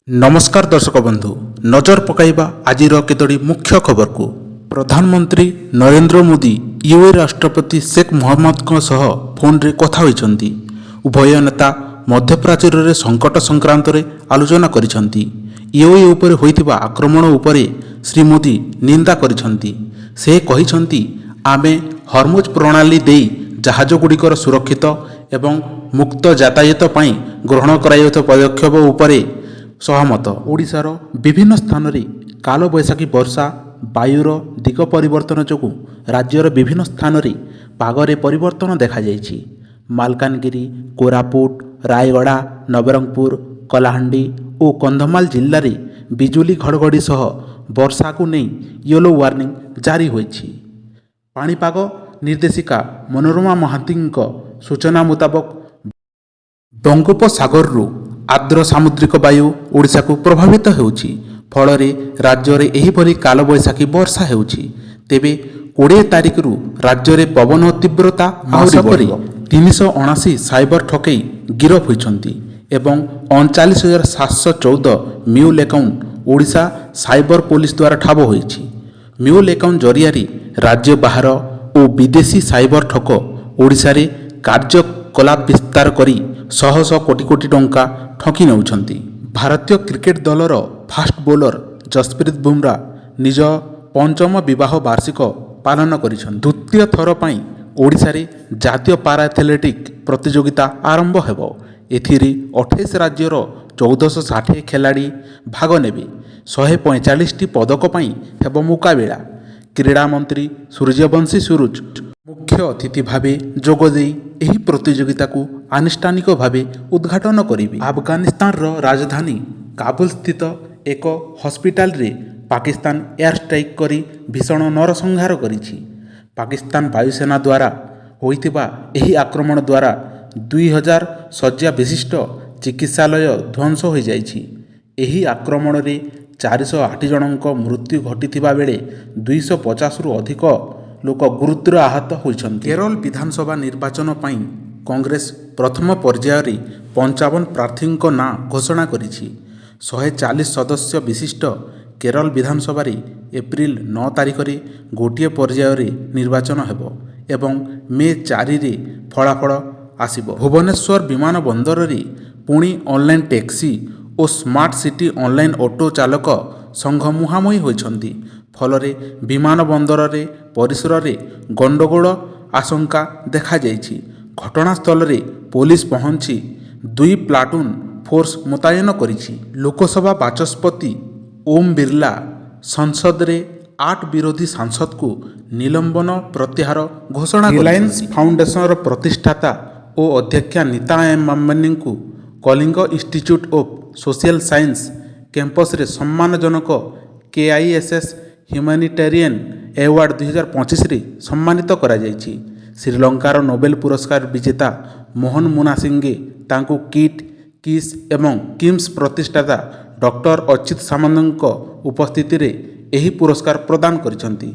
नमस्कार दर्शक बंधु नजर पकाइबा आजिर केतोटी मुख्य खबर को। प्रधानमंत्री नरेंद्र मोदी यूए राष्ट्रपति शेख मोहम्मद सह फोन रे कथा होइछंती। उभय नेता मध्यप्राचीर रे संकट संक्रांत रे आलोचना करिछंती। यूए उपरे होइतिबा आक्रमण उपरे श्री मोदी निंदा करिछंती। से कहिछंती आमे हरमुज प्रणाली देई जहाज गुड़िकर सुरक्षित एवं मुक्त यातायात पई ग्रहण करायत पदक्षेप उपरे सहमत। ओडिशार विभिन्न स्थान रे काल बैशाखी वर्षा वायुर दिग परिवर्तन जोगु राज्यर विभिन्न स्थान रे पागरे परिवर्तन देखा जाइछि। मालकानगिरी, कोरापुट, रायगड़ा, नवरंगपुर, कलाहांडी और कंधमाल जिल्ला रे बिजुली घड़घड़ी सह वर्षा को नहीं येलो वार्निंग जारी होइछि। पाणीपाग निर्देशिका मनोरमा महांतीଙ୍କ सूचना मुताबक बंगोपसागरରୁ आर्द्र सामुद्रिक वायु ओडिशा को प्रभावित होउछि। फଳରେ राज्ୟରେ एहिपरि कालबैशाखी वर्षा होउछि। तेबे 20 तारिख रु राज्ୟରେ पवन तीव्रता आहुरी बढ़ी 379 साइबर ठकेई गिरफ होइछंती एवं 39,714 mule account Odisha cyber police द्वारा ठाब होइछि। म्यूल अकाउंट जरियारी राज्य बाहर और विदेशी साइबर ठक ओडिशा रे कार्यकलाप विस्तार करी शह शह कोटी कोटी टंका ठकी नेउछंती। भारतीय क्रिकेट दलर फास्ट बोलर जसप्रीत बुमरा निज पंचम विवाह वार्षिक पालन करिछंती। द्वितीय थर पई ओडिशा रे जातीय पारा एथलेटिक प्रतियोगिता आरंभ हेबो। एथिरे 28 राज्यर 1460 खेलाड़ी भाग नेबे। 145 टी पदक पई हेबो मुकाबिला। क्रीड़ा मंत्री सूर्यवंशी सूरज मुख्य अतिथि भावे जोगदेई एही प्रतियोगिता को आनुष्ठानिक भावे उद्घाटन करिवे। अफगानिस्तान रो राजधानी काबुल स्थित एक हॉस्पिटल रे पाकिस्तान एयर स्ट्राइक करी भीषण नरसंहार करिछि। पाकिस्तान वायुसेना द्वारा होइतिबा एही आक्रमण द्वारा 2000 शଯ୍ୟା विशिष्ट चिकित्सालय ध्वंस हो जाइछि। एही आक्रमण रे 408 जनक मृत्यु घटिथिबा बेले 250 रु अधिक लोक गुरुतर आहत होइछन्ति। केरल विधानसभा निर्वाचन पई कांग्रेस प्रथम पर्याय 55 प्रार्थी ना घोषणा करिछि। 140 सदस्य विशिष्ट केरल विधानसभा एप्रिल 9 तारिख रे गोटिए पर्याय निर्वाचन हेबो एवं मे 4 रे फलाफल आसिबो। भुवनेश्वर विमान बंदर रे पुणी ऑनलाइन टैक्सी और स्मार्ट सिटी ऑनलाइन ऑटो चालक संघ मुहांमुही होइछन्ति। फलरे विमान बंदर रे परिसर रे गंडगोल आशंका देखा जाइछि। घटनास्थल रे पुलिस पहुंची 2 प्लाटून फोर्स मुतयन करिछि। लोकसभा बाचस्पति ओम बिरला संसद रे 8 विरोधी सांसद को निलंबन प्रत्याहार घोषणा। रिलायंस फाउंडेशन प्रतिष्ठाता और अध्यक्षा नीता एम अंबानी को Kalinga Institute of Social Science campus रे सम्मानजनक KISS ह्यूमैनिटेरियन अवार्ड 2025 रे सम्मानित करा जाइछि। श्रीलंकार नोबेल पुरस्कार विजेता मोहन मुनासिंगे तांको किट किस एवं किम्स प्रतिष्ठाता डॉक्टर अच्युत सामंतଙ୍କ उपस्थिति रे एही पुरस्कार प्रदान करिसंती।